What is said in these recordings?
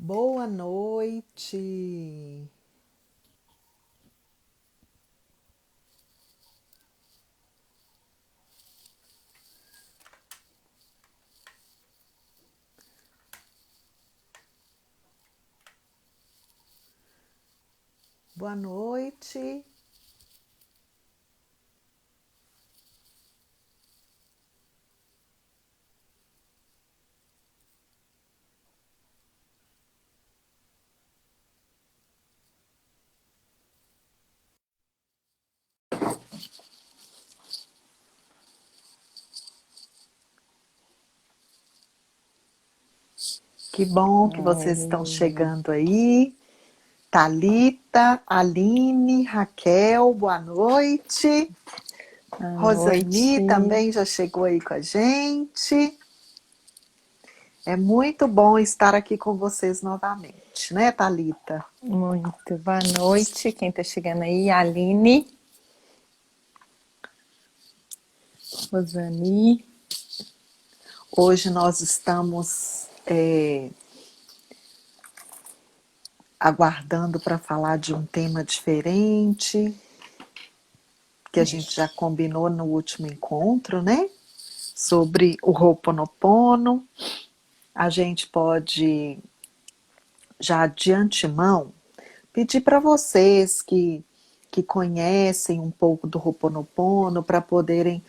Boa noite. Boa noite. Que bom que vocês estão Ai, chegando aí. Thalita, Aline, Raquel, boa noite. boa Rosani noite. também já chegou aí com a gente. É muito bom estar aqui com vocês novamente, né, Thalita? Muito boa noite. Quem está chegando aí? Aline, Rosani. Hoje nós estamos aguardando para falar de um tema diferente, que a gente já combinou no último encontro, né? Sobre o Ho'oponopono. A gente pode, já de antemão, pedir para vocês que conhecem um pouco do Ho'oponopono para poderem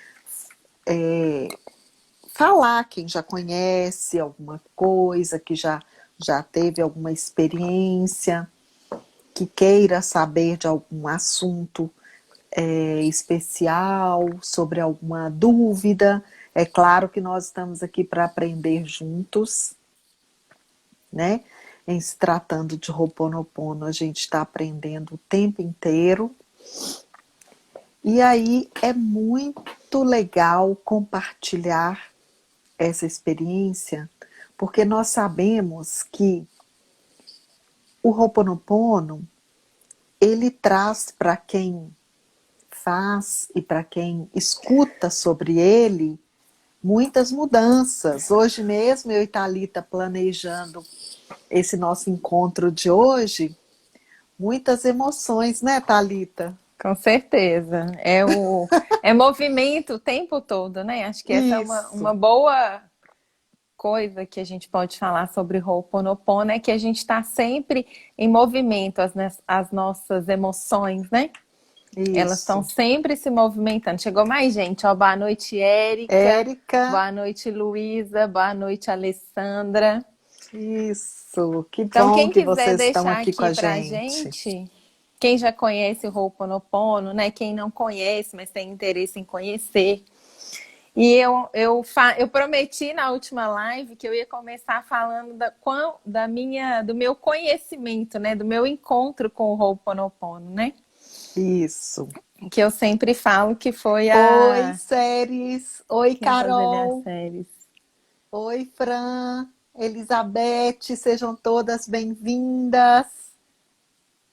falar, quem já conhece alguma coisa, que já teve alguma experiência, que queira saber de algum assunto especial, sobre alguma dúvida. É claro que nós estamos aqui para aprender juntos, né? Em se tratando de Ho'oponopono, a gente está aprendendo o tempo inteiro. E aí é muito legal compartilhar essa experiência, porque nós sabemos que o Ho'oponopono, ele traz para quem faz e para quem escuta sobre ele muitas mudanças. Hoje mesmo eu e Thalita planejando esse nosso encontro de hoje, muitas emoções, né, Thalita? Com certeza. É movimento o tempo todo, né? Acho que essa é Isso, uma boa coisa que a gente pode falar sobre Ho'oponopono, é que a gente está sempre em movimento, as nossas emoções, né? Elas estão isso. sempre se movimentando. Chegou mais gente, ó. Boa noite, Érica. Érica, Boa noite, Luísa. Boa noite, Alessandra. isso. Que Então, bom quem que quiser vocês estão deixar aqui com aqui a pra gente. gente, quem já conhece o Ho'oponopono, né? Quem não conhece, mas tem interesse em conhecer. E eu prometi na última live que eu ia começar falando do meu conhecimento, né? Do meu encontro com o Ho'oponopono, né? Isso. Que eu sempre falo que foi Oi, a Séries. Oi, quem fazer as Carol. séries. Oi, Fran. Elizabeth, sejam todas bem-vindas.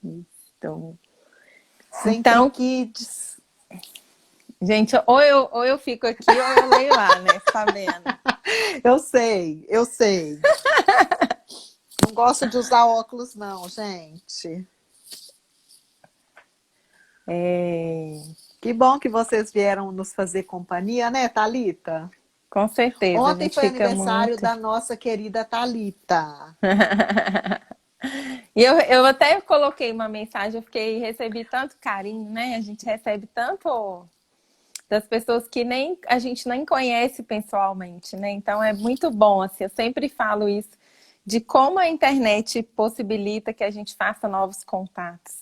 Então, Sempre então, Kids. gente, ou eu fico aqui ou eu leio lá, né? Você tá vendo? Eu sei, eu sei. Não gosto de usar óculos, não, gente. É, Que bom que vocês vieram nos fazer companhia, né, Thalita? com certeza, a Ontem gente foi fica aniversário muito. da nossa querida Thalita. E eu até coloquei uma mensagem, recebi tanto carinho, né? A gente recebe tanto das pessoas que nem a gente nem conhece pessoalmente, né? Então é muito bom, assim, eu sempre falo isso, de como a internet possibilita que a gente faça novos contatos.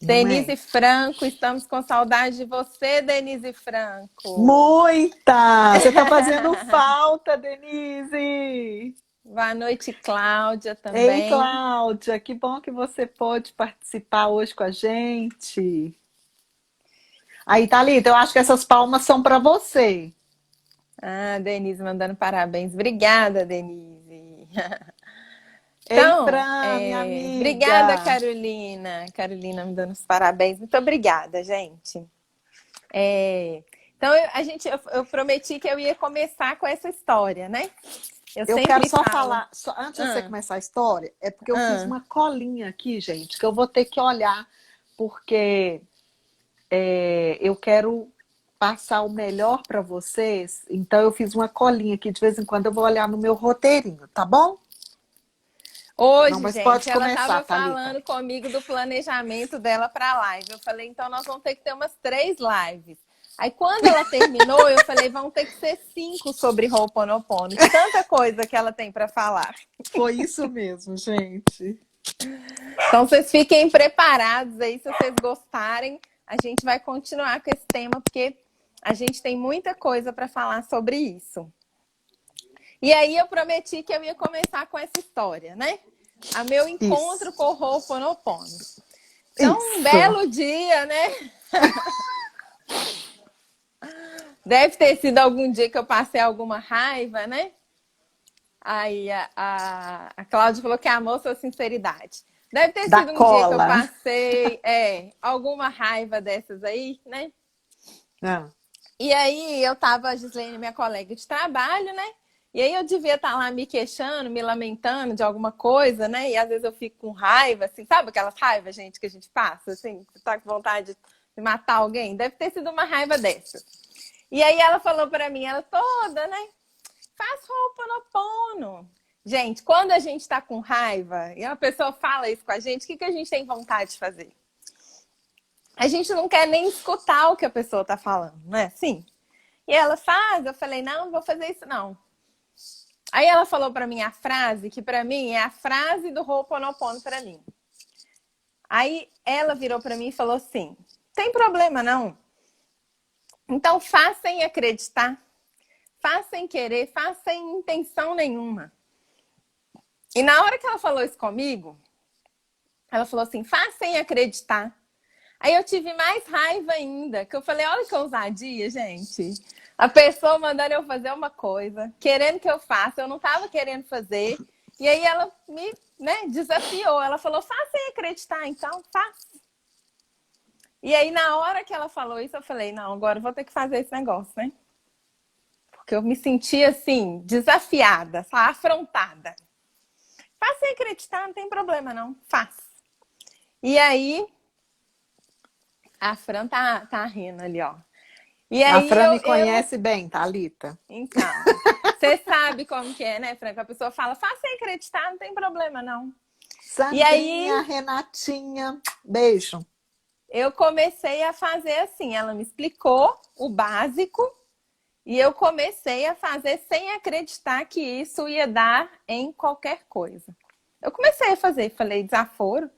Não é? Denise Franco, estamos com saudade de você, Denise Franco. Muita! Você está fazendo falta, Denise! Boa noite, Cláudia, Ei, também. Cláudia, que bom que você pôde participar hoje com a gente. Aí, Thalita, eu acho que essas palmas são para você. Ah, Denise mandando parabéns. Obrigada, Denise. Ei, Então, Fran, minha obrigada, amiga. Carolina. Carolina me dando os parabéns. Muito obrigada, gente. Então, eu prometi que eu ia começar com essa história, né? Eu Eu quero sempre só falo. falar, antes de você Ah, começar a história, é porque eu fiz ah. uma colinha aqui, gente, que eu vou ter que olhar, porque eu quero passar o melhor para vocês. Então eu fiz uma colinha aqui, de vez em quando eu vou olhar no meu roteirinho, tá bom? Não, Hoje, mas pode gente, ela começar, estava Thalita. falando comigo do planejamento dela para a live. Eu falei, então nós vamos ter que ter umas 3 lives. Aí quando ela terminou, eu falei, vão ter que ser 5 sobre Ho'oponopono, de tanta coisa que ela tem para falar. Foi isso mesmo, gente. Então vocês fiquem preparados aí, se vocês gostarem, a gente vai continuar com esse tema, porque a gente tem muita coisa para falar sobre isso. E aí eu prometi que eu ia começar com essa história, né? A meu encontro Isso. com o Ho'oponopono. Então, um Isso. belo dia, né? Deve ter sido algum dia que eu passei alguma raiva, né? Aí a Cláudia falou que amou sua sinceridade. Deve ter Da sido um dia que eu cola. passei alguma raiva dessas aí, né? Ah, E aí eu tava, a Gislene, minha colega de trabalho, né? E aí eu devia estar lá me queixando, me lamentando de alguma coisa, né? E às vezes eu fico com raiva, assim, sabe aquelas raivas, gente, que a gente passa, assim, que tá com vontade de matar alguém? Deve ter sido uma raiva dessa. E aí ela falou para mim, ela toda, né? Faz Ho'oponopono. Gente, quando a gente tá com raiva e uma pessoa fala isso com a gente, o que a gente tem vontade de fazer? A gente não quer nem escutar o que a pessoa tá falando, né? Sim. E ela faz, eu falei, não vou fazer isso não. Aí ela falou para mim a frase, que para mim é a frase do Ho'oponopono para mim. Aí ela virou para mim e falou assim, tem problema não. Então faça sem acreditar, faça sem querer, faça sem intenção nenhuma. E na hora que ela falou isso comigo, ela falou assim, faça sem acreditar. Aí eu tive mais raiva ainda, que eu falei, olha que ousadia, gente. A pessoa mandando eu fazer uma coisa, querendo que eu faça, eu não estava querendo fazer. E aí ela me, né, desafiou. Ela falou, faça sem acreditar, então, faça. E aí na hora que ela falou isso, eu falei, não, agora eu vou ter que fazer esse negócio, né? Porque eu me senti assim, desafiada, afrontada. Faça sem acreditar, não tem problema não, faça. E aí, a Fran tá rindo ali, ó. E a aí Fran me eu conhece bem, Thalita. então, você sabe como que é, né, Franca? A pessoa fala, faça sem acreditar, não tem problema, não. E Sandrinha, aí Renatinha, beijo. eu comecei a fazer assim, ela me explicou o básico e eu comecei a fazer sem acreditar que isso ia dar em qualquer coisa. Eu comecei a fazer, falei, desaforo,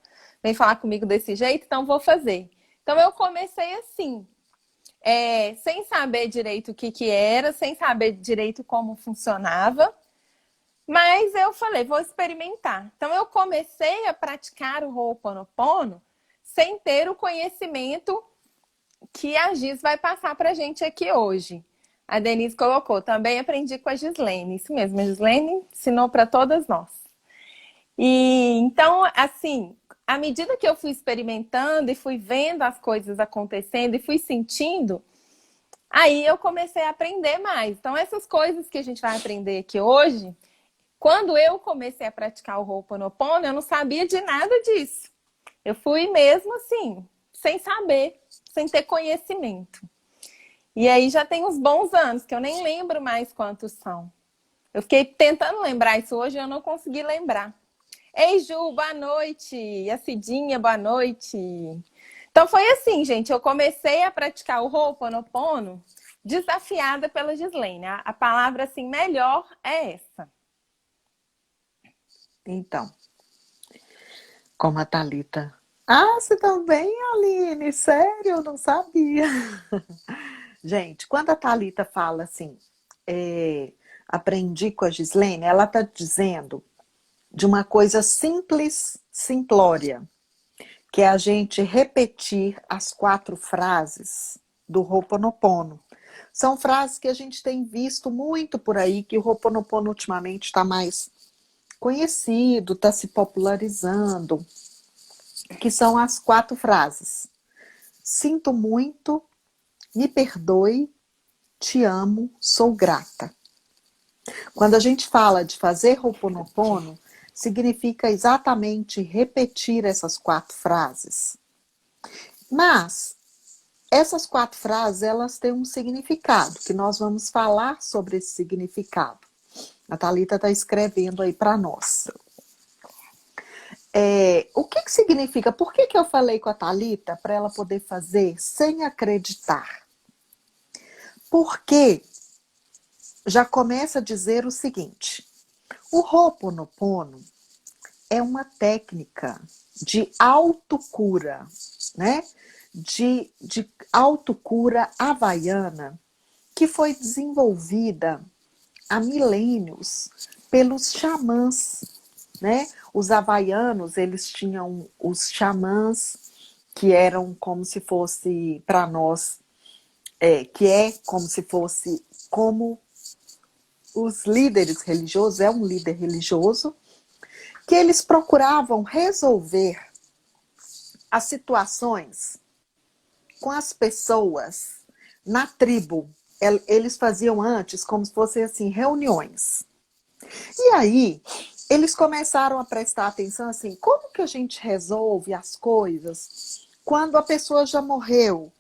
vem falar comigo desse jeito, então vou fazer. Então eu comecei assim, sem saber direito o que era, sem saber direito como funcionava, mas eu falei, vou experimentar. Então eu comecei a praticar o Ho'oponopono sem ter o conhecimento que a Gis vai passar para a gente aqui hoje. A Denise colocou, também aprendi com a Gislene. Isso mesmo, a Gislene ensinou para todas nós. E então, assim, à medida que eu fui experimentando e fui vendo as coisas acontecendo e fui sentindo, aí eu comecei a aprender mais. Então, essas coisas que a gente vai aprender aqui hoje, quando eu comecei a praticar o Ho'oponopono, eu não sabia de nada disso. Eu fui mesmo assim, sem saber, sem ter conhecimento. E aí já tem uns bons anos, que eu nem lembro mais quantos são. Eu fiquei tentando lembrar isso hoje e eu não consegui lembrar. Ei, Ju, boa noite. E a Cidinha, boa noite. Então foi assim, gente. Eu comecei a praticar o Ho'oponopono desafiada pela Gislene. A palavra assim melhor é essa. Então, como a Thalita. Ah, você também, Aline? Sério? Eu não sabia. Gente, quando a Thalita fala assim, aprendi com a Gislene, ela está dizendo de uma coisa simples, simplória, que é a gente repetir as 4 frases do Ho'oponopono. São frases que a gente tem visto muito por aí, que o Ho'oponopono ultimamente está mais conhecido, está se popularizando, que são as 4 frases. Sinto muito, me perdoe, te amo, sou grata. Quando a gente fala de fazer Ho'oponopono, significa exatamente repetir essas 4 frases. Mas essas 4 frases, elas têm um significado, que nós vamos falar sobre esse significado. A Thalita está escrevendo aí para nós. O que significa? Por que eu falei com a Thalita para ela poder fazer sem acreditar? Porque já começa a dizer o seguinte: o Ho'oponopono é uma técnica de autocura, né? De autocura havaiana que foi desenvolvida há milênios pelos xamãs, né? Os havaianos, eles tinham os xamãs que eram como se fosse, para nós, que é como se fosse como os líderes religiosos, é um líder religioso, que eles procuravam resolver as situações com as pessoas na tribo. Eles faziam antes como se fossem assim, reuniões. E aí, eles começaram a prestar atenção assim, como que a gente resolve as coisas quando a pessoa já morreu?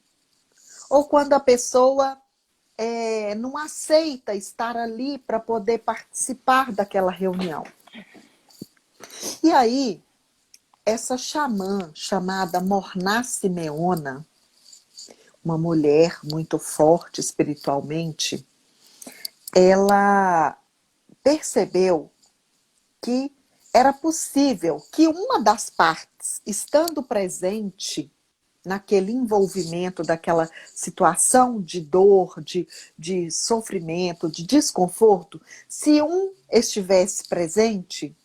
Ou quando a pessoa não aceita estar ali para poder participar daquela reunião? E aí, essa xamã chamada Morná Simeona, uma mulher muito forte espiritualmente, ela percebeu que era possível que uma das partes, estando presente naquele envolvimento daquela situação de dor, de sofrimento, de desconforto, se um estivesse presente,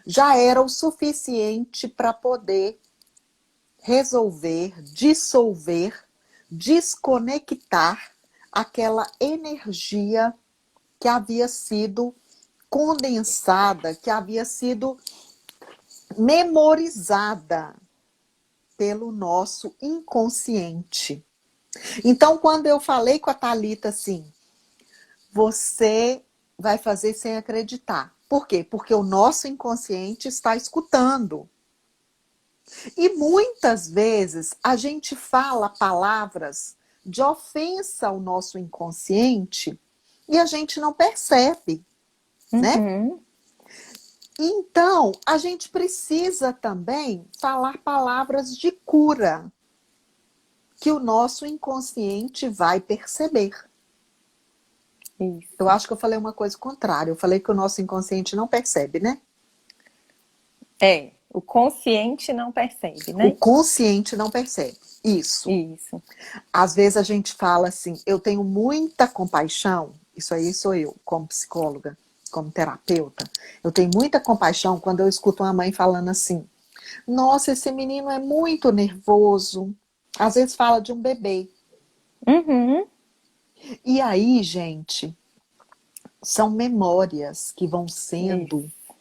já era o suficiente para poder resolver, dissolver, desconectar aquela energia que havia sido condensada, que havia sido memorizada pelo nosso inconsciente. Então, quando eu falei com a Thalita assim, você vai fazer sem acreditar. Por quê? Porque o nosso inconsciente está escutando. E muitas vezes a gente fala palavras de ofensa ao nosso inconsciente e a gente não percebe, né? Uhum. Então, a gente precisa também falar palavras de cura, que o nosso inconsciente vai perceber. Isso. Eu acho que eu falei uma coisa contrária. Eu falei que o nosso inconsciente não percebe, né? O consciente não percebe, O né? consciente não percebe. Isso. Isso. Às vezes a gente fala assim, eu tenho muita compaixão, isso aí sou eu, como psicóloga, como terapeuta, eu tenho muita compaixão quando eu escuto uma mãe falando assim, nossa, esse menino é muito nervoso. Às vezes fala de um bebê. Uhum. E aí, gente, são memórias que vão sendo Isso.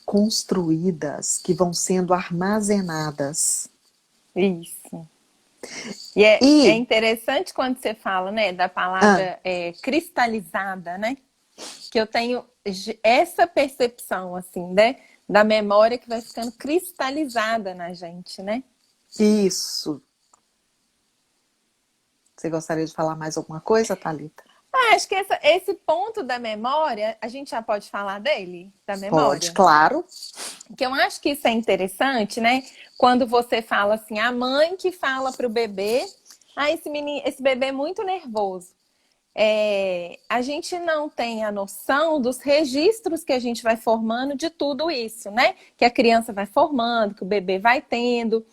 construídas, que vão sendo armazenadas. Isso. E é E, interessante quando você fala, né, da ah, palavra cristalizada, né? Que eu tenho essa percepção, assim, né? Da memória que vai ficando cristalizada na gente, né? isso. Você gostaria de falar mais alguma coisa, Thalita? Acho que esse ponto da memória, a gente já pode falar dele, da Pode, memória? claro. Que eu acho que isso é interessante, né? Quando você fala assim, a mãe que fala para o bebê, esse bebê é muito nervoso. A gente não tem a noção dos registros que a gente vai formando de tudo isso, né? Que a criança vai formando, que o bebê vai tendo.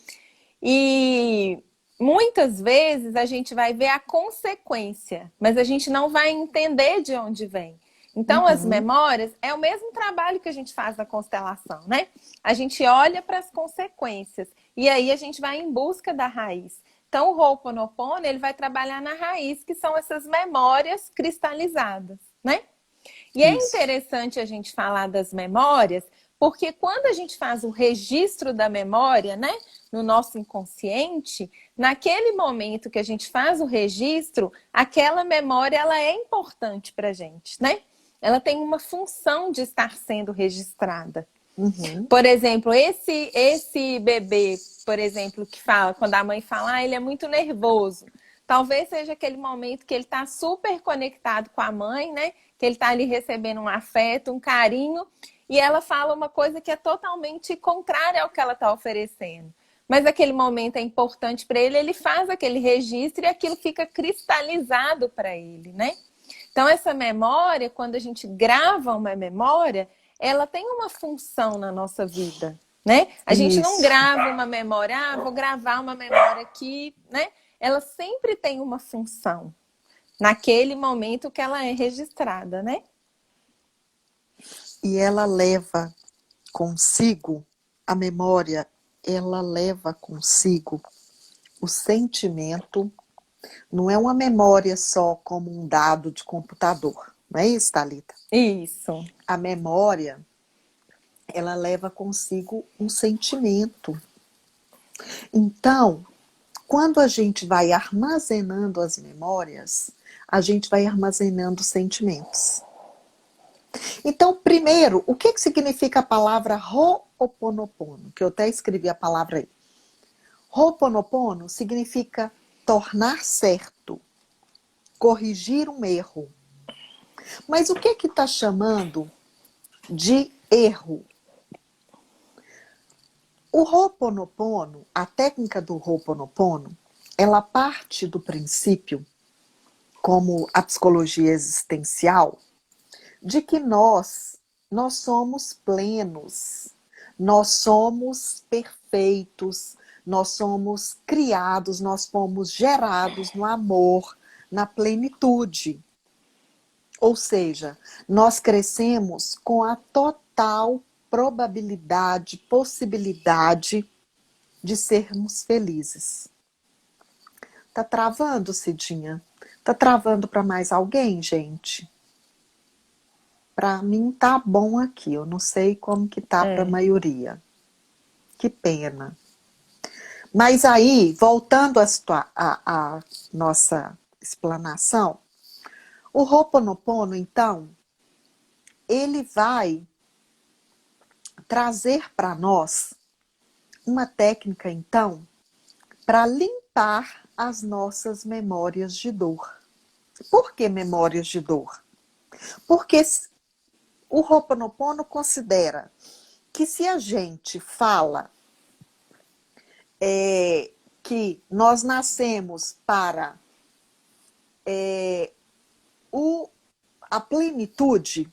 E muitas vezes a gente vai ver a consequência, mas a gente não vai entender de onde vem. Então, as Uhum, memórias é o mesmo trabalho que a gente faz na constelação, né? A gente olha para as consequências e aí a gente vai em busca da raiz. Então, o Ho'oponopono, ele vai trabalhar na raiz, que são essas memórias cristalizadas, né? E é isso. interessante a gente falar das memórias, porque quando a gente faz o registro da memória, né, no nosso inconsciente, naquele momento que a gente faz o registro, aquela memória ela é importante para a gente, né? ela tem uma função de estar sendo registrada. Uhum. Por exemplo, esse bebê, por exemplo, que fala, quando a mãe fala, ele é muito nervoso. Talvez seja aquele momento que ele está super conectado com a mãe, né? Que ele está ali recebendo um afeto, um carinho, e ela fala uma coisa que é totalmente contrária ao que ela está oferecendo. Mas aquele momento é importante para ele, ele faz aquele registro e aquilo fica cristalizado para ele, né? Então, essa memória, quando a gente grava uma memória, ela tem uma função na nossa vida, né? A gente não Isso. grava uma memória, vou gravar uma memória aqui, né? Ela sempre tem uma função naquele momento que ela é registrada, né? E ela leva consigo, a memória, ela leva consigo o sentimento, não é uma memória só como um dado de computador, não é isso, Thalita? Isso. A memória, ela leva consigo um sentimento. Então, quando a gente vai armazenando as memórias, a gente vai armazenando sentimentos. Então, primeiro, o que significa a palavra Ho'oponopono? Que eu até escrevi a palavra aí. Ho'oponopono significa tornar certo, corrigir um erro. Mas o que está chamando de erro? O Ho'oponopono, a técnica do Ho'oponopono, ela parte do princípio, como a psicologia existencial, de que nós somos plenos, nós somos perfeitos, nós somos criados, nós fomos gerados no amor, na plenitude. Ou seja, nós crescemos com a total probabilidade, possibilidade de sermos felizes. Tá travando, Cidinha? Tá travando para mais alguém, gente? Para mim tá bom aqui, eu não sei como que tá para a maioria. Que pena. Mas aí, voltando à nossa explanação, o Ho'oponopono, então, ele vai trazer para nós uma técnica, então, para limpar as nossas memórias de dor. Por que memórias de dor? Porque o Ho'oponopono considera que se a gente fala que nós nascemos para a plenitude,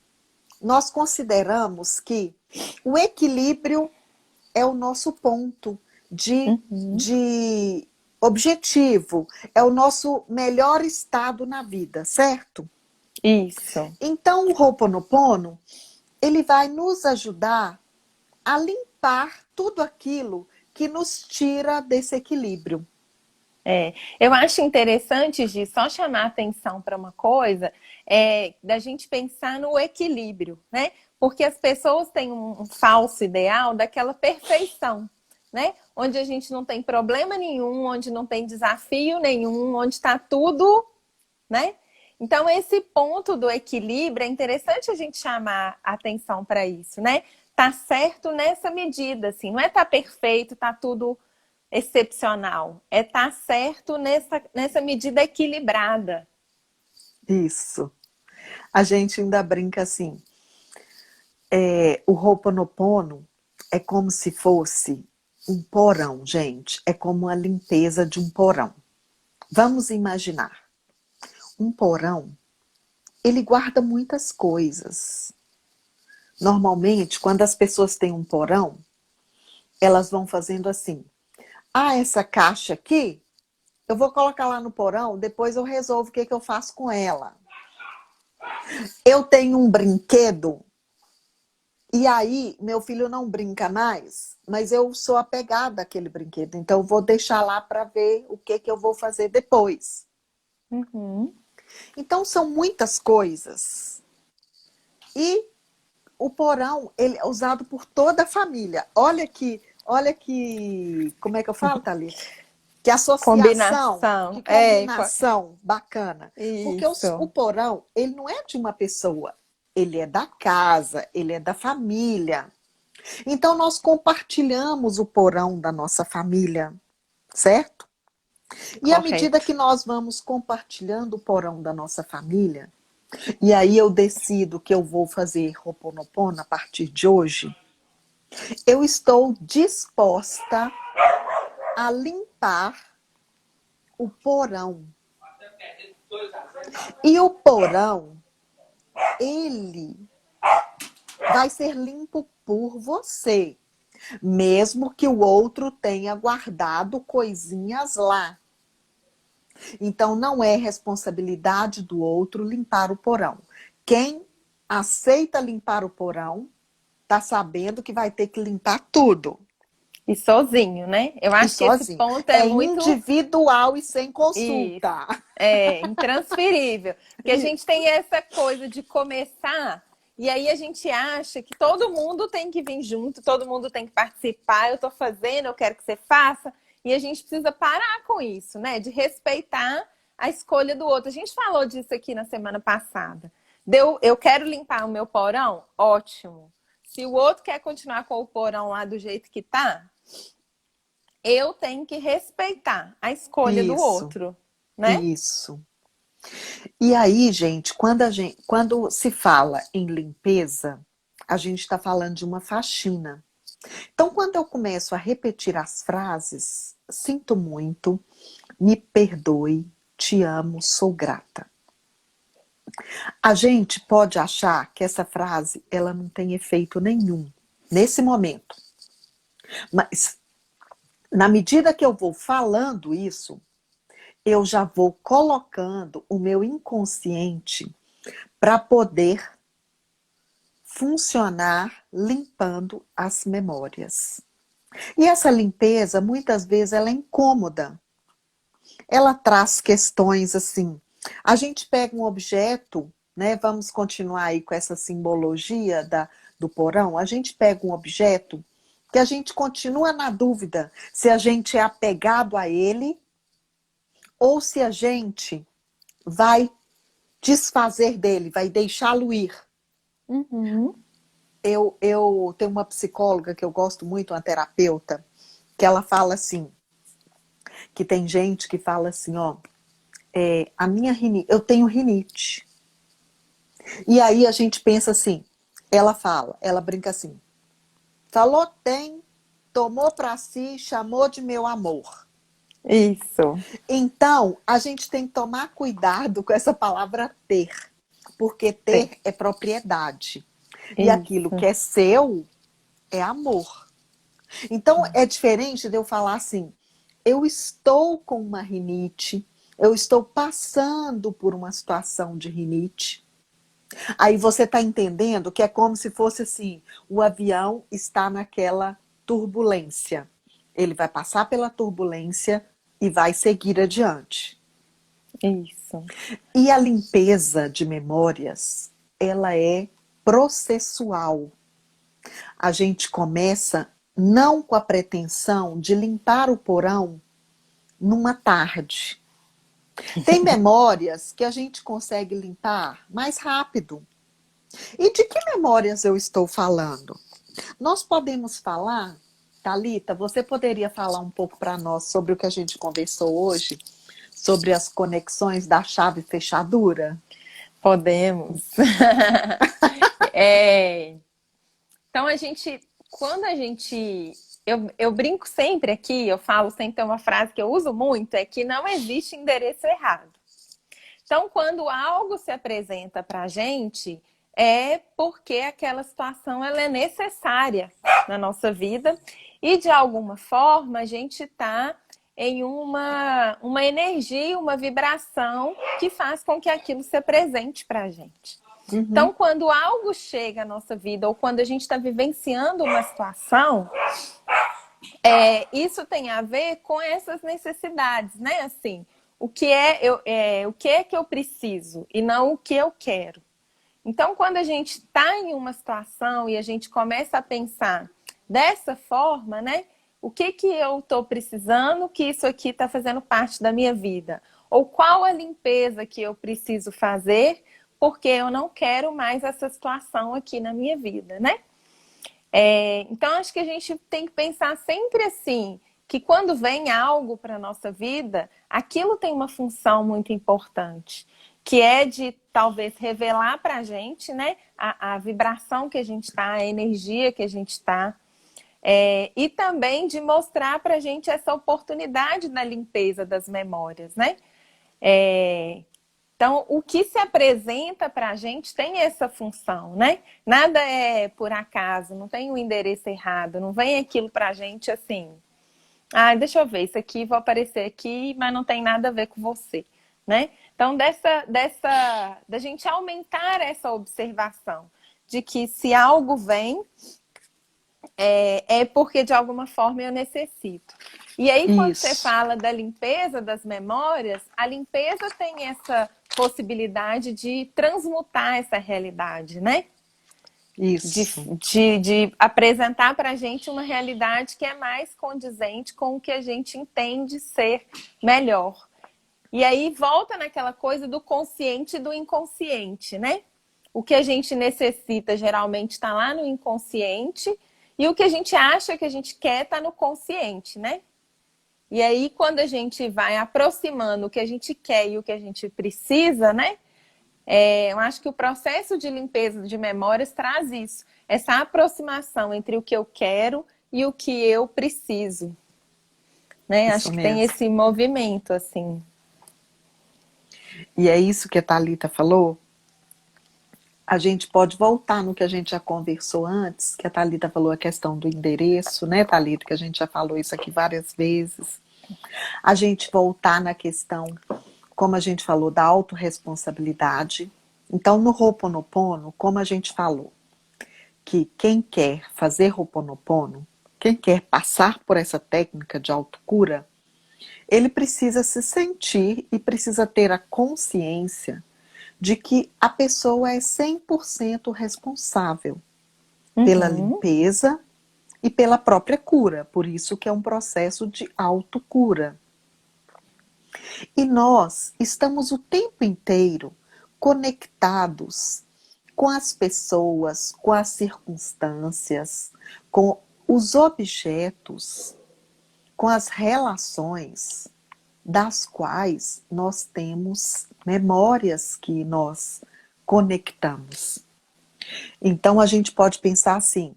nós consideramos que o equilíbrio é o nosso ponto de objetivo, é o nosso melhor estado na vida, certo? Isso. Então, o Ho'oponopono, ele vai nos ajudar a limpar tudo aquilo que nos tira desse equilíbrio. Eu acho interessante, Gi, só chamar atenção para uma coisa, da gente pensar no equilíbrio, né? Porque as pessoas têm um falso ideal daquela perfeição, né? Onde a gente não tem problema nenhum, onde não tem desafio nenhum, onde está tudo, né? Então, esse ponto do equilíbrio, é interessante a gente chamar atenção para isso, né? Tá certo nessa medida, assim, não é tá perfeito, tá tudo excepcional, é estar certo nessa medida equilibrada. Isso. A gente ainda brinca assim, o Ho'oponopono é como se fosse um porão, gente. É como a limpeza de um porão. Vamos imaginar. Um porão, ele guarda muitas coisas. Normalmente, quando as pessoas têm um porão, elas vão fazendo assim. Essa caixa aqui, eu vou colocar lá no porão, depois eu resolvo o que eu faço com ela. Eu tenho um brinquedo, e aí meu filho não brinca mais, mas eu sou apegada àquele brinquedo, então eu vou deixar lá para ver o que eu vou fazer depois. Então são muitas coisas. E o porão, ele é usado por toda a família. Olha que, como é que eu falo, Thalita? Que associação, Combinação. que combinação bacana. Porque Isso. o porão, ele não é de uma pessoa, ele é da casa, ele é da família. Então, nós compartilhamos o porão da nossa família, certo? E à medida Correto. que nós vamos compartilhando o porão da nossa família, e aí eu decido que eu vou fazer Ho'oponopono a partir de hoje, eu estou disposta a limpar o porão. E o porão, ele vai ser limpo por você, mesmo que o outro tenha guardado coisinhas lá. Então, não é responsabilidade do outro limpar o porão. Quem aceita limpar o porão, está sabendo que vai ter que limpar tudo. E sozinho, né? Eu E acho que esse sozinho. ponto é É muito individual e sem isso, consulta. intransferível. Porque a gente tem essa coisa de começar e aí a gente acha que todo mundo tem que vir junto, todo mundo tem que participar. Eu tô fazendo, eu quero que você faça. E a gente precisa parar com isso, né? De respeitar a escolha do outro. A gente falou disso aqui na semana passada. Eu quero limpar o meu porão? Ótimo. Se o outro quer continuar com o porão lá do jeito que tá, eu tenho que respeitar a escolha do Isso, outro, né? isso. E aí, gente, quando se fala em limpeza, a gente está falando de uma faxina. Então, quando eu começo a repetir as frases, sinto muito, me perdoe, te amo, sou grata. A gente pode achar que essa frase ela não tem efeito nenhum nesse momento. Mas na medida que eu vou falando isso, eu já vou colocando o meu inconsciente para poder funcionar limpando as memórias. E essa limpeza, muitas vezes, ela é incômoda. Ela traz questões assim. A gente pega um objeto, né? Vamos continuar aí com essa simbologia do porão. A gente pega um objeto que a gente continua na dúvida se a gente é apegado a ele ou se a gente vai desfazer dele, vai deixá-lo ir. Uhum. Eu tenho uma psicóloga que eu gosto muito, uma terapeuta, que ela fala assim, que tem gente que fala assim, ó, a minha rinite, eu tenho rinite. E aí a gente pensa assim, ela brinca assim, falou tem, tomou para si, chamou de meu amor. Isso. Então, a gente tem que tomar cuidado com essa palavra ter, porque Sim. ter é propriedade. E aquilo que Isso. é seu é amor. Então, é diferente de eu falar assim, eu estou com uma rinite, eu estou passando por uma situação de rinite. Aí você está entendendo que é como se fosse assim, o avião está naquela turbulência. Ele vai passar pela turbulência e vai seguir adiante. Isso. E a limpeza de memórias, ela é processual. A gente começa não com a pretensão de limpar o porão numa tarde. Tem memórias que a gente consegue limpar mais rápido. E de que memórias eu estou falando? Nós podemos falar, Thalita, você poderia falar um pouco para nós sobre o que a gente conversou hoje, sobre as conexões da chave fechadura? Podemos. Então, quando a gente. Eu brinco sempre aqui, eu falo sempre, tem uma frase que eu uso muito, é que não existe endereço errado. Então, quando algo se apresenta para a gente, é porque aquela situação ela é necessária na nossa vida e, de alguma forma, a gente está em uma energia, uma vibração que faz com que aquilo se apresente para a gente. Então, quando algo chega à nossa vida ou quando a gente está vivenciando uma situação, isso tem a ver com essas necessidades, né? Assim, o que é que eu preciso e não o que eu quero. Então, quando a gente está em uma situação e a gente começa a pensar dessa forma, né? O que eu estou precisando que isso aqui está fazendo parte da minha vida? Ou qual a limpeza que eu preciso fazer porque eu não quero mais essa situação aqui na minha vida, né? Então, acho que a gente tem que pensar sempre assim, que quando vem algo para a nossa vida, aquilo tem uma função muito importante, que é de talvez revelar para a gente, né, a vibração que a gente está, a energia que a gente está, e também de mostrar para a gente essa oportunidade da limpeza das memórias, né? Então, o que se apresenta para a gente tem essa função, né? Nada é por acaso, não tem o endereço errado, não vem aquilo para a gente assim. Ah, deixa eu ver, isso aqui vou aparecer aqui, mas não tem nada a ver com você, né? Então, da gente aumentar essa observação de que se algo vem, é porque de alguma forma eu necessito. E aí, quando você Isso, fala da limpeza das memórias, a limpeza tem essa possibilidade de transmutar essa realidade, né? De, isso, de apresentar para a gente uma realidade que é mais condizente com o que a gente entende ser melhor. E aí volta naquela coisa do consciente e do inconsciente, né? O que a gente necessita geralmente está lá no inconsciente e o que a gente acha que a gente quer está no consciente, né? E aí, quando a gente vai aproximando o que a gente quer e o que a gente precisa, né? Eu acho que o processo de limpeza de memórias traz isso. Essa aproximação entre o que eu quero e o que eu preciso, né? isso Acho que tem mesmo. esse movimento, assim. E é isso que a Thalita falou. A gente pode voltar no que a gente já conversou antes, que a Thalita falou a questão do endereço, né, Thalita? Que a gente já falou isso aqui várias vezes. A gente voltar na questão, como a gente falou, da autorresponsabilidade. Então, no Ho'oponopono, como a gente falou, que quem quer fazer Ho'oponopono, quem quer passar por essa técnica de autocura, ele precisa se sentir e precisa ter a consciência de que a pessoa é 100% responsável pela Uhum. limpeza e pela própria cura. Por isso que é um processo de autocura. E nós estamos o tempo inteiro conectados com as pessoas, com as circunstâncias, com os objetos, com as relações das quais nós temos memórias que nós conectamos. Então a gente pode pensar assim: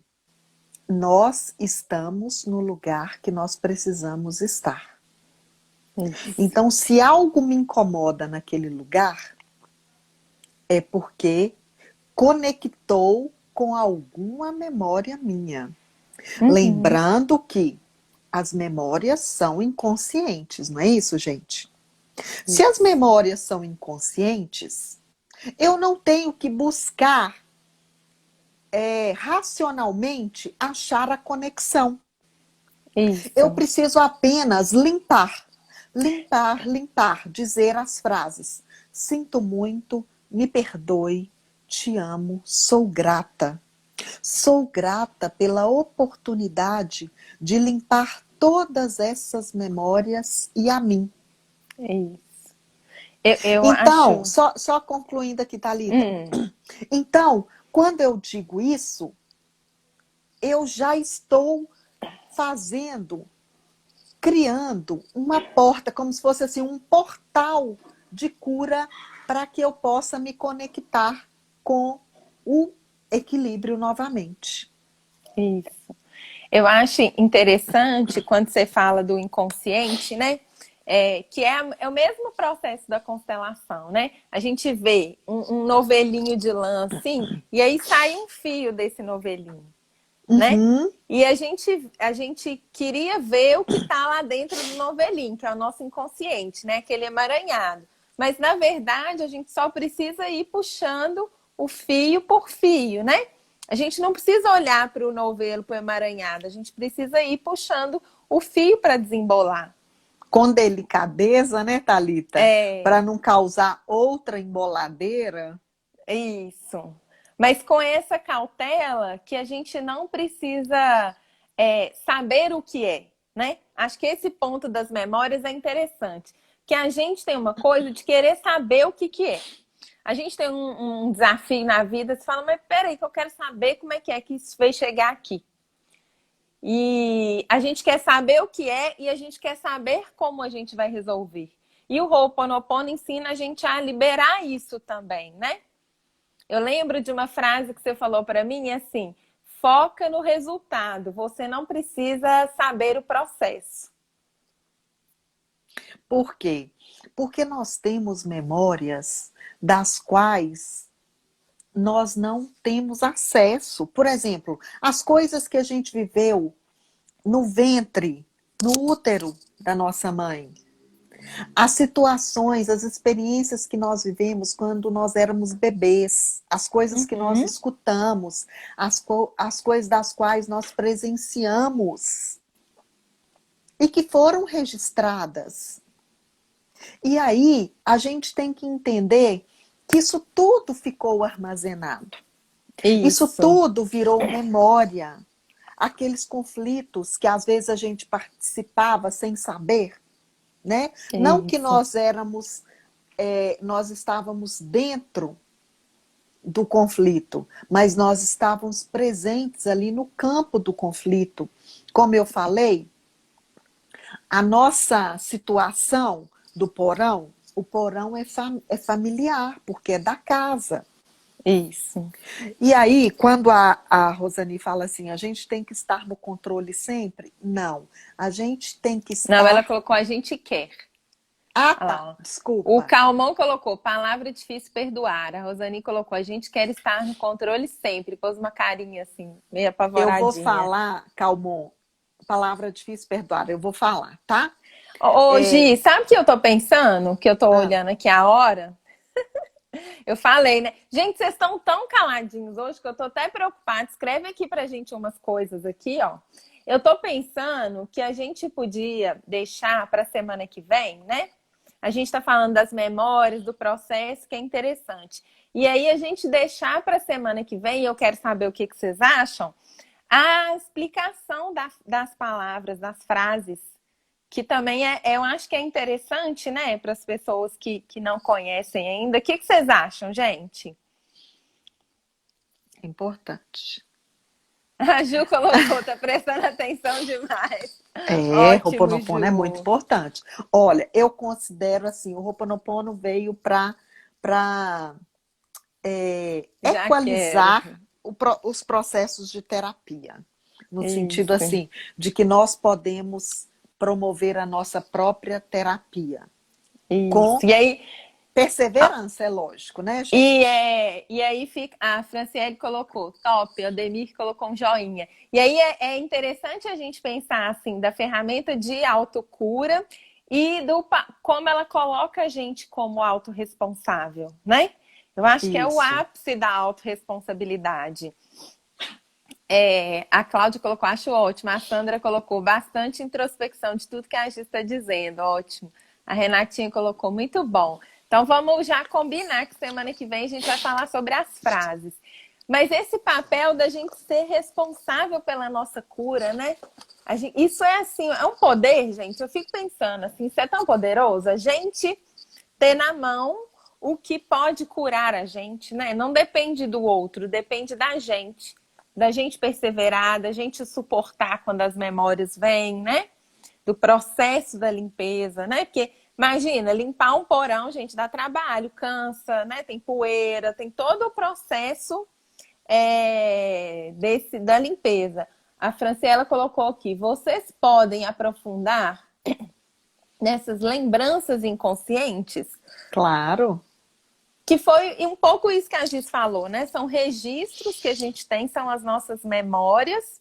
nós estamos no lugar que nós precisamos estar. Isso. Então, se algo me incomoda naquele lugar, é porque conectou com alguma memória minha. Uhum. Lembrando que as memórias são inconscientes, não é isso, gente? Se as Isso. memórias são inconscientes, eu não tenho que buscar racionalmente achar a conexão. Eu Isso. preciso apenas limpar, limpar, limpar, dizer as frases. Sinto muito, me perdoe, te amo, sou grata. Sou grata pela oportunidade de limpar todas essas memórias e a mim. Isso. Eu Então, acho. só concluindo aqui, Thalita. Hum, Então, quando eu digo isso, eu já estou fazendo, criando uma porta, como se fosse assim, um portal de cura para que eu possa me conectar com o equilíbrio novamente. isso. Eu acho interessante quando você fala do inconsciente, né? Que é o mesmo processo da constelação, né? A gente vê um novelinho de lã assim, e aí sai um fio desse novelinho, né? Uhum. E a gente queria ver o que está lá dentro do novelinho, que é o nosso inconsciente, né? Aquele emaranhado. Mas, na verdade, a gente só precisa ir puxando o fio por fio, né? A gente não precisa olhar para o novelo, para o emaranhado. A gente precisa ir puxando o fio para desembolar. Com delicadeza, né, Thalita? É, Para não causar outra emboladeira. isso. Mas com essa cautela que a gente não precisa saber o que é, né? Acho que esse ponto das memórias é interessante. Que a gente tem uma coisa de querer saber o que é. a gente tem um desafio na vida, você fala, mas peraí, que eu quero saber como é que isso veio chegar aqui. E a gente quer saber o que é e a gente quer saber como a gente vai resolver. E o Ho'oponopono ensina a gente a liberar isso também, né? Eu lembro de uma frase que você falou para mim, assim, foca no resultado, você não precisa saber o processo. Por quê? Porque nós temos memórias das quais nós não temos acesso. Por exemplo, as coisas que a gente viveu no ventre, no útero da nossa mãe. As situações, as experiências que nós vivemos quando nós éramos bebês, as coisas que nós escutamos, as coisas das quais nós presenciamos e que foram registradas. E aí a gente tem que entender que isso tudo ficou armazenado. Isso tudo virou memória. Aqueles conflitos que às vezes a gente participava sem saber, né? Não que nós nós estávamos dentro do conflito, mas nós estávamos presentes ali no campo do conflito. Como eu falei, a nossa situação do porão, o porão é familiar, porque é da casa. Isso. E aí, quando a Rosani fala assim, a gente tem que estar no controle sempre? Não, a gente tem que estar... Não, ela colocou a gente quer. Ah, tá, desculpa. O Calmon colocou palavra difícil perdoar. A Rosani colocou a gente quer estar no controle sempre. Pôs uma carinha assim, meio apavoradinha. Eu vou falar, Calmon, palavra difícil perdoar, eu vou falar, tá? Ô, Gi, sabe o que eu tô pensando? Que eu tô olhando aqui a hora? Eu falei, né? Gente, vocês estão tão caladinhos hoje que eu tô até preocupada. Escreve aqui pra gente umas coisas aqui, ó. Eu tô pensando que a gente podia deixar pra semana que vem, né? A gente tá falando das memórias, do processo, que é interessante. E aí a gente deixar pra semana que vem, eu quero saber o que vocês acham, a explicação das palavras, das frases, que também eu acho que é interessante, né, para as pessoas que não conhecem ainda. O que vocês acham, gente? Importante. A Ju colocou, tá prestando atenção demais. O Ho'oponopono é muito importante. Olha, eu considero assim, o Ho'oponopono veio para equalizar os processos de terapia. No sentido assim, de que nós podemos promover a nossa própria terapia. Com e aí, perseverança, é lógico, né, gente? E aí fica, a Franciele colocou, top, o Ademir colocou um joinha. E aí é interessante a gente pensar assim, da ferramenta de autocura e como ela coloca a gente como autorresponsável, né? Eu acho que é o ápice da autorresponsabilidade. A Cláudia colocou, acho ótimo. A Sandra colocou bastante introspecção de tudo que a gente está dizendo, ótimo. A Renatinha colocou, muito bom. Então vamos já combinar que semana que vem a gente vai falar sobre as frases. Mas esse papel da gente ser responsável pela nossa cura, né? Isso é assim, é um poder, gente. Eu fico pensando assim, isso é tão poderoso. A gente ter na mão o que pode curar a gente, né? Não depende do outro, depende da gente. Da gente perseverar, da gente suportar quando as memórias vêm, né? Do processo da limpeza, né? Porque, imagina, limpar um porão, gente, dá trabalho, cansa, né? Tem poeira, tem todo o processo da limpeza. A Franciela colocou aqui, vocês podem aprofundar nessas lembranças inconscientes? Claro. Que foi um pouco isso que a Giz falou, né? São registros que a gente tem, são as nossas memórias.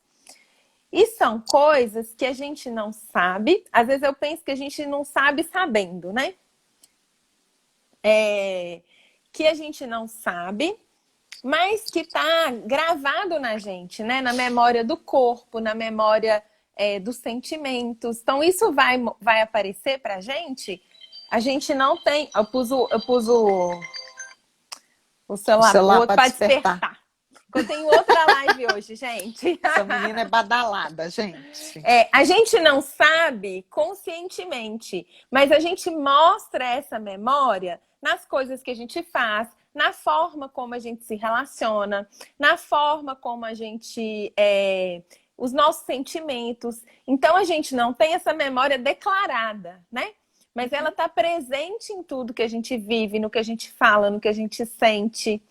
E são coisas que a gente não sabe. Às vezes eu penso que a gente não sabe sabendo, né? Que a gente não sabe, mas que está gravado na gente, né? Na memória do corpo, na memória dos sentimentos. Então isso vai aparecer pra gente. A gente não tem... Eu pus o celular para despertar. Eu tenho outra live hoje, gente. Essa menina é badalada, gente. A gente não sabe conscientemente, mas a gente mostra essa memória nas coisas que a gente faz, na forma como a gente se relaciona, na forma como a gente... os nossos sentimentos. Então, a gente não tem essa memória declarada, né? Mas ela está presente em tudo que a gente vive, no que a gente fala, no que a gente sente.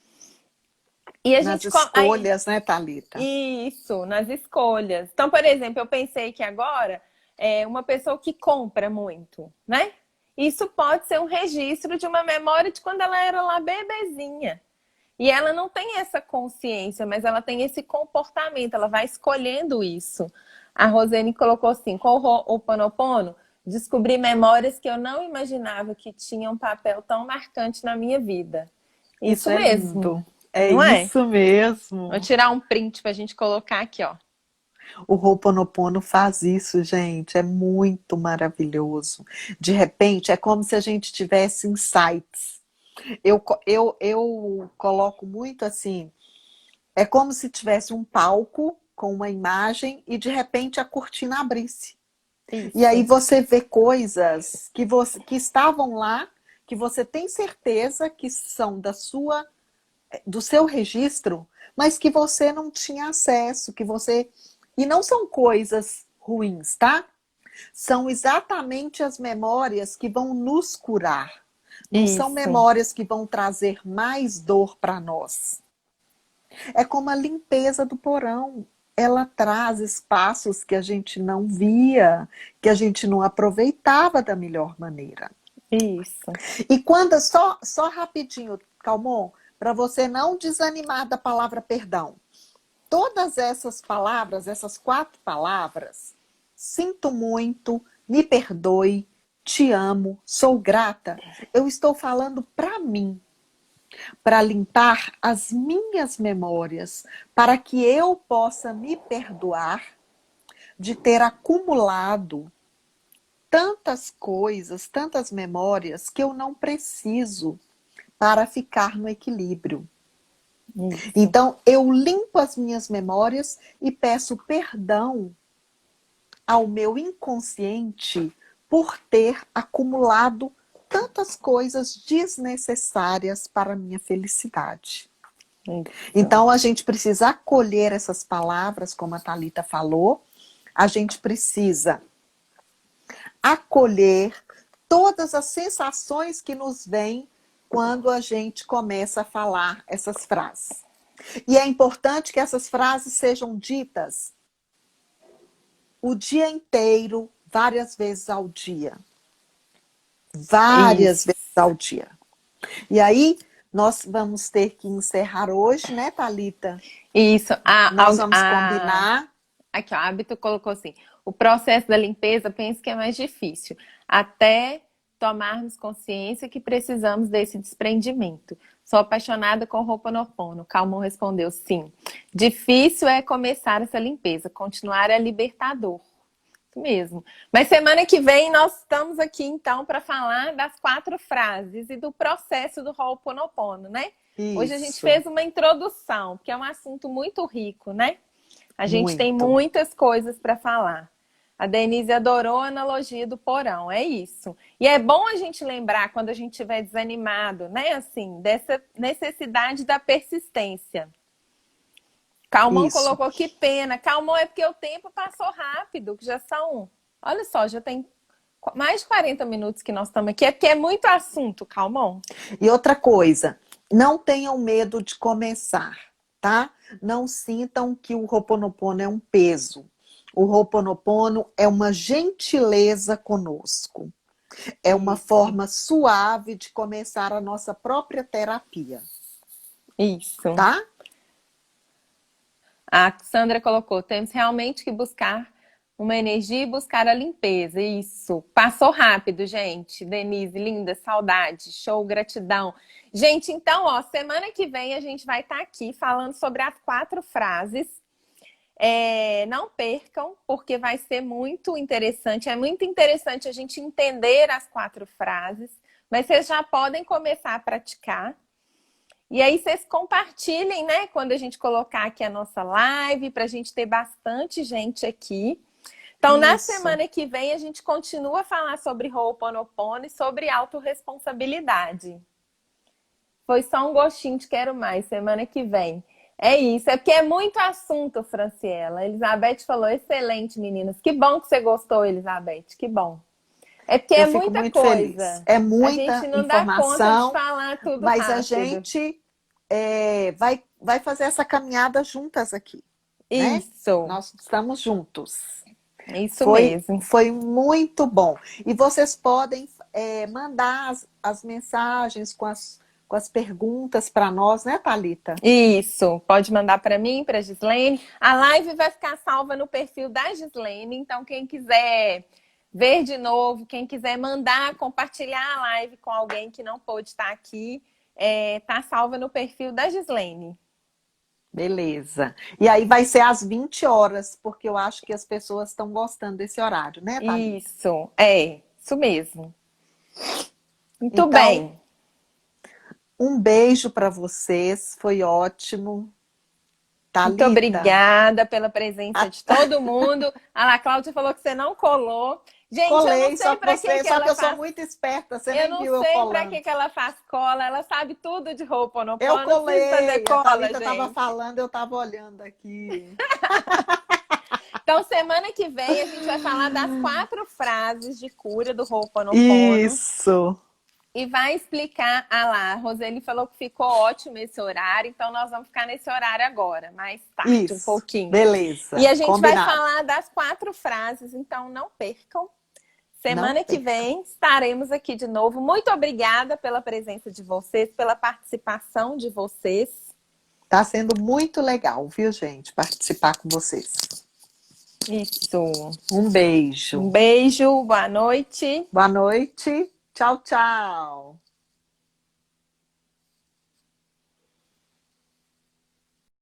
E a Nas gente... escolhas, né, Thalita? Isso, nas escolhas. Então, por exemplo, eu pensei que agora uma pessoa que compra muito, né? Isso pode ser um registro de uma memória de quando ela era lá bebezinha. E ela não tem essa consciência, mas ela tem esse comportamento, ela vai escolhendo isso. A Rosane colocou assim, com o Ho'oponopono, descobri memórias que eu não imaginava que tinham um papel tão marcante na minha vida. Isso Isso é mesmo, lindo. É não é? isso mesmo. Vou tirar um print para a gente colocar aqui, ó. O Ho'oponopono faz isso, gente. É muito maravilhoso. De repente, é como se a gente tivesse insights. Eu coloco muito assim, é como se tivesse um palco com uma imagem e de repente a cortina abrisse. E aí Isso. você vê coisas que estavam lá, que você tem certeza que são do seu registro, mas que você não tinha acesso, que você... E não são coisas ruins, tá? São exatamente as memórias que vão nos curar. Não são Isso. memórias que vão trazer mais dor para nós. É como a limpeza do porão. Ela traz espaços que a gente não via, que a gente não aproveitava da melhor maneira. Isso. E quando, só rapidinho, Calmon, para você não desanimar da palavra perdão. Todas essas palavras, essas 4 palavras, sinto muito, me perdoe, te amo, sou grata, eu estou falando para mim, para limpar as minhas memórias, para que eu possa me perdoar de ter acumulado tantas coisas, tantas memórias que eu não preciso para ficar no equilíbrio. Isso. Então, eu limpo as minhas memórias e peço perdão ao meu inconsciente por ter acumulado tantas coisas desnecessárias para a minha felicidade. Então, a gente precisa acolher essas palavras, como a Thalita falou, a gente precisa acolher todas as sensações que nos vêm quando a gente começa a falar essas frases. E é importante que essas frases sejam ditas o dia inteiro, várias vezes ao dia. Várias Isso. vezes ao dia. E aí, nós vamos ter que encerrar hoje, né, Thalita? Isso. Nós vamos combinar. Aqui, ó, a Hábito colocou assim: o processo da limpeza, penso que é mais difícil, até tomarmos consciência que precisamos desse desprendimento. Sou apaixonada com Ho'oponopono. Calmon respondeu: sim. Difícil é começar essa limpeza, continuar é libertador. Isso mesmo. Mas semana que vem nós estamos aqui então para falar das 4 frases e do processo do Ho'oponopono, né? Hoje a gente Isso, fez uma introdução, porque é um assunto muito rico, né? A gente tem muito. muitas coisas para falar. A Denise adorou a analogia do porão, é isso. E é bom a gente lembrar quando a gente estiver desanimado, né? Assim, dessa necessidade da persistência. Calmon Isso. colocou que pena. Calmon é porque o tempo passou rápido, que já são... Olha só, já tem mais de 40 minutos que nós estamos aqui. É porque é muito assunto, Calmon. E outra coisa, não tenham medo de começar, tá? Não sintam que o Ho'oponopono é um peso. O Ho'oponopono é uma gentileza conosco. É uma forma suave de começar a nossa própria terapia, Isso. tá? A Sandra colocou: temos realmente que buscar uma energia e buscar a limpeza. Isso. Passou rápido, gente. Denise, linda, saudade, show, gratidão. Gente, então, ó, semana que vem a gente vai estar aqui falando sobre as 4 frases. Não percam, porque vai ser muito interessante. É muito interessante a gente entender as 4 frases, mas vocês já podem começar a praticar. E aí vocês compartilhem, né? Quando a gente colocar aqui a nossa live, para a gente ter bastante gente aqui. Então, na Isso. semana que vem, a gente continua a falar sobre Ho'oponopono e sobre autorresponsabilidade. Foi só um gostinho de quero mais, semana que vem. É isso, é porque é muito assunto, Franciela. Elizabeth falou, excelente, meninas. Que bom que você gostou, Elizabeth, que bom. É porque Eu é fico muita muito feliz. coisa. É A gente muita não dá conta de informação, falar tudo mas a rápido. gente vai fazer essa caminhada juntas aqui, né? Isso, Nós estamos juntos. isso mesmo. Foi muito bom. E vocês podem mandar as mensagens com as perguntas para nós, né, Thalita? Isso, pode mandar para mim, para a Gislene. A live vai ficar salva no perfil da Gislene, então quem quiser ver de novo, quem quiser mandar, compartilhar a live com alguém que não pôde estar aqui, tá salva no perfil da Gislene. Beleza. E aí vai ser às 20 horas, porque eu acho que as pessoas estão gostando desse horário, né, Thalita? Isso mesmo. Muito Então, bem. um beijo para vocês, foi ótimo. Muito Thalita, obrigada pela presença de todo mundo. A Cláudia falou que você não colou. Gente, eu não colei sei só que para que só que ela eu sou faz. muito esperta, você Eu nem não viu eu sei para colando. que ela faz cola. Ela sabe tudo de Eu Ho'oponopono. Não precisa fazer colei, a cola, Thalita estava gente. falando, eu estava olhando aqui. Então, semana que vem, a gente vai falar das 4 frases de cura do Ho'oponopono. Isso. E vai explicar. Ah lá, a Roseli falou que ficou ótimo esse horário, então nós vamos ficar nesse horário agora, mais tarde, um Isso. pouquinho. Beleza. E a gente vai Combinado. falar das 4 frases, então não percam. Não Semana que perca. vem estaremos aqui de novo. Muito obrigada pela presença de vocês, pela participação de vocês. Tá sendo muito legal, viu, gente, participar com vocês. Isso. Um beijo. Um beijo, boa noite. Boa noite. Tchau, tchau.